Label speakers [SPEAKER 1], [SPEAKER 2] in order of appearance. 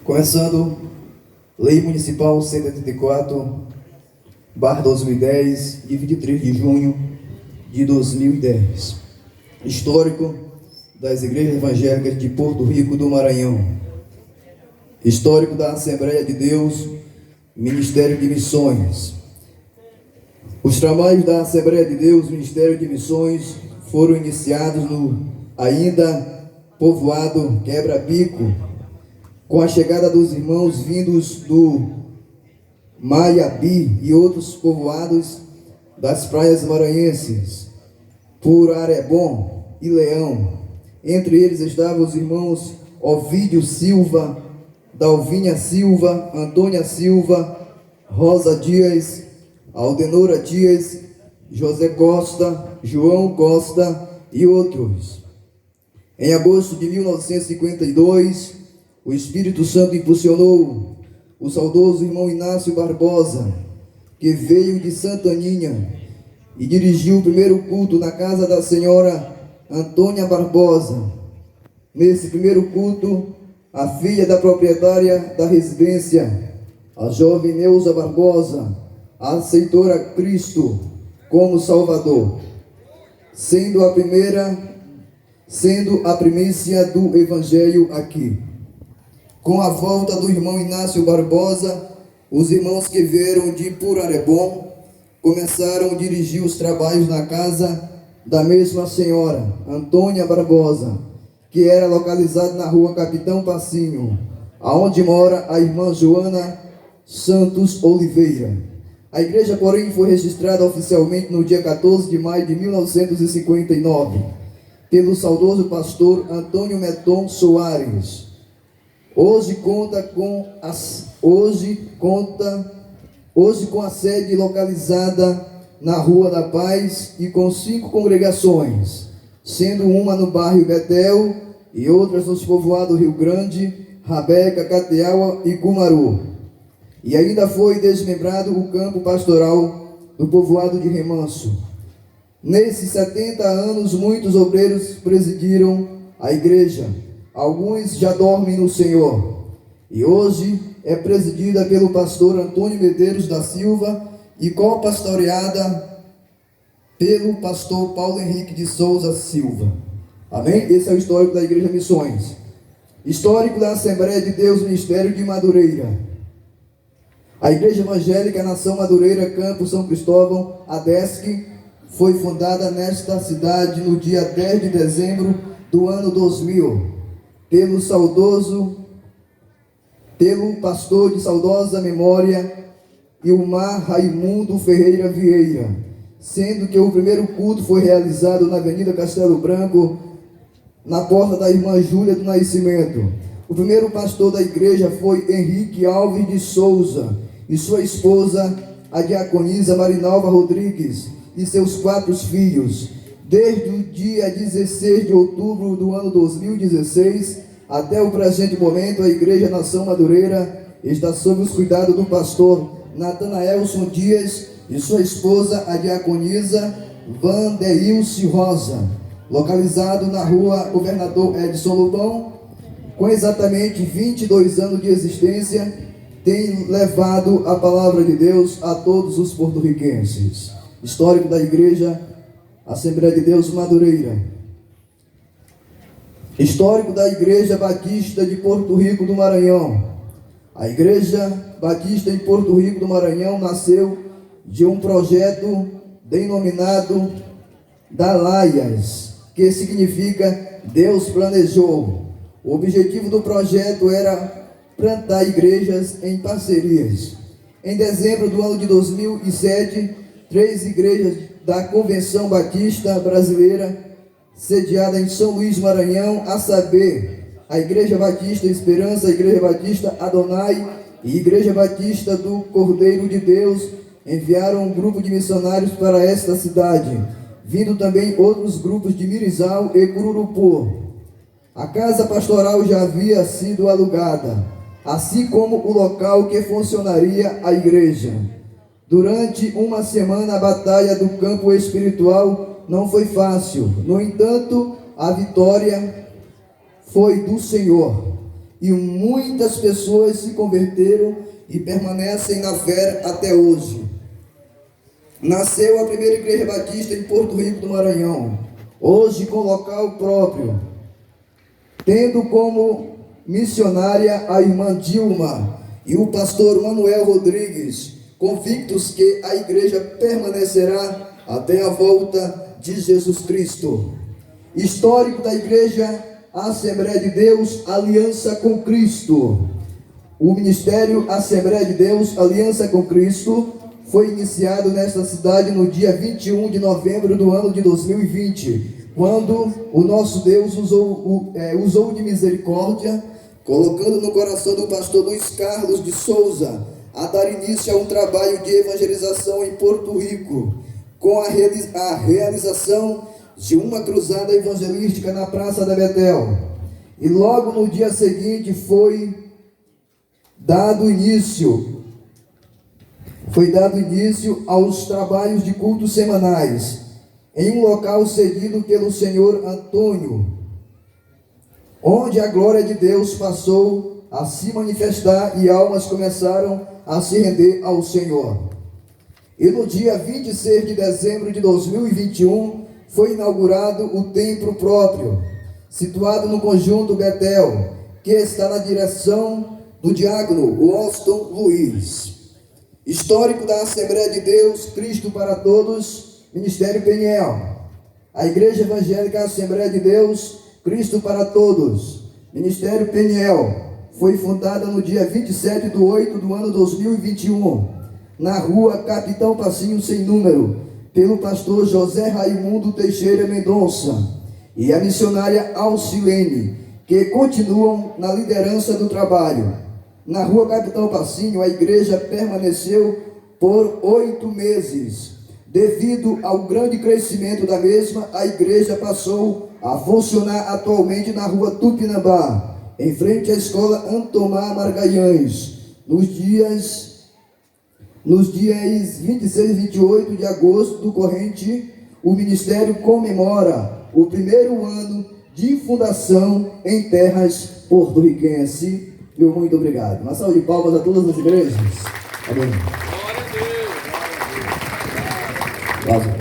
[SPEAKER 1] Começando, Lei Municipal 184/2010, de 23 de junho de 2010. Histórico das Igrejas Evangélicas de Porto Rico do Maranhão. Histórico da Assembleia de Deus, Ministério de Missões. Os trabalhos da Assembleia de Deus, Ministério de Missões, foram iniciados no ainda povoado Quebra-Pico, com a chegada dos irmãos vindos do Maiabi e outros povoados das praias maranhenses, por Arebon e Leão. Entre eles estavam os irmãos Ovídio Silva, Dalvinha Silva, Antônia Silva, Rosa Dias, Aldenora Dias, José Costa, João Costa e outros. Em agosto de 1952, o Espírito Santo impulsionou o saudoso irmão Inácio Barbosa, que veio de Santaninha e dirigiu o primeiro culto na casa da senhora Antônia Barbosa. Nesse primeiro culto, a filha da proprietária da residência, a jovem Neuza Barbosa, aceitou a Cristo como Salvador, sendo a primícia do Evangelho aqui. Com a volta do irmão Inácio Barbosa, os irmãos que vieram de Purarebon começaram a dirigir os trabalhos na casa da mesma senhora, Antônia Barbosa, que era localizada na rua Capitão Passinho, aonde mora a irmã Joana Santos Oliveira. A igreja, porém, foi registrada oficialmente no dia 14 de maio de 1959, pelo saudoso pastor Antônio Meton Soares. Hoje com a sede localizada na Rua da Paz e com 5 congregações, sendo uma no bairro Betel e outras nos povoados Rio Grande, Rabeca, Cateaua e Cumaru. E ainda foi desmembrado o campo pastoral do povoado de Remanso. Nesses 70 anos, muitos obreiros presidiram a igreja. Alguns já dormem no Senhor. E hoje é presidida pelo pastor Antônio Medeiros da Silva e co-pastoreada pelo pastor Paulo Henrique de Souza Silva. Amém? Esse é o histórico da Igreja Missões. Histórico da Assembleia de Deus, Ministério de Madureira. A Igreja Evangélica Nação Madureira, Campo São Cristóvão, ADESC, foi fundada nesta cidade no dia 10 de dezembro do ano 2000, pelo pastor de saudosa memória, Ilmar Raimundo Ferreira Vieira, sendo que o primeiro culto foi realizado na Avenida Castelo Branco, na porta da irmã Júlia do Nascimento. O primeiro pastor da igreja foi Henrique Alves de Souza e sua esposa, a diaconisa Marinalva Rodrigues, e seus 4 filhos. Desde o dia 16 de outubro do ano 2016 até o presente momento, a Igreja Nação Madureira está sob os cuidados do pastor Natanaelson Dias e sua esposa, a diaconisa Vandeilce Rosa, localizado na rua Governador Edson Lobão. Com exatamente 22 anos de existência, tem levado a palavra de Deus a todos os porto-riquenses. Histórico da Igreja Assembleia de Deus Madureira. Histórico da Igreja Batista de Porto Rico do Maranhão. A Igreja Batista em Porto Rico do Maranhão nasceu de um projeto denominado Dalaias, que significa Deus planejou. O objetivo do projeto era plantar igrejas em parcerias. Em dezembro do ano de 2007, 3 igrejas da Convenção Batista Brasileira, sediada em São Luís, Maranhão, a saber, a Igreja Batista Esperança, a Igreja Batista Adonai e Igreja Batista do Cordeiro de Deus, enviaram um grupo de missionários para esta cidade, vindo também outros grupos de Mirizal e Cururupu. A casa pastoral já havia sido alugada, assim como o local que funcionaria a igreja. Durante uma semana, a batalha do campo espiritual não foi fácil. No entanto, a vitória foi do Senhor. e muitas pessoas se converteram e permanecem na fé até hoje. Nasceu a primeira igreja batista em Porto Rico do Maranhão, hoje com local próprio, tendo como missionária a irmã Dilma e o pastor Manuel Rodrigues, convictos que a igreja permanecerá até a volta de Jesus Cristo. Histórico da igreja Assembleia de Deus, Aliança com Cristo. O ministério Assembleia de Deus, Aliança com Cristo, foi iniciado nesta cidade no dia 21 de novembro do ano de 2020, quando o nosso Deus usou de misericórdia, colocando no coração do pastor Luiz Carlos de Souza a dar início a um trabalho de evangelização em Porto Rico, com a realização de uma cruzada evangelística na Praça da Betel. E logo no dia seguinte foi dado início aos trabalhos de cultos semanais, em um local cedido pelo senhor Antônio, onde a glória de Deus passou a se manifestar e almas começaram a se render ao Senhor. E no dia 26 de dezembro de 2021, foi inaugurado o templo próprio, situado no conjunto Betel, que está na direção do diácono Washington Luiz. Histórico da Assembleia de Deus, Cristo para Todos, Ministério Peniel. A Igreja Evangélica Assembleia de Deus, Cristo para Todos, Ministério Peniel, foi fundada no dia 27 de 8 do ano 2021, na rua Capitão Passinho Sem Número, pelo pastor José Raimundo Teixeira Mendonça e a missionária Alcilene, que continuam na liderança do trabalho. Na rua Capitão Passinho, a igreja permaneceu por 8 meses. Devido ao grande crescimento da mesma, a igreja passou a funcionar atualmente na rua Tupinambá, em frente à escola Antomar Margaiães, nos dias 26 e 28 de agosto do corrente. O ministério comemora o primeiro ano de fundação em terras porto-riquenses. Meu muito obrigado. Uma salva de palmas a todas as igrejas. Amém. Glória a Deus.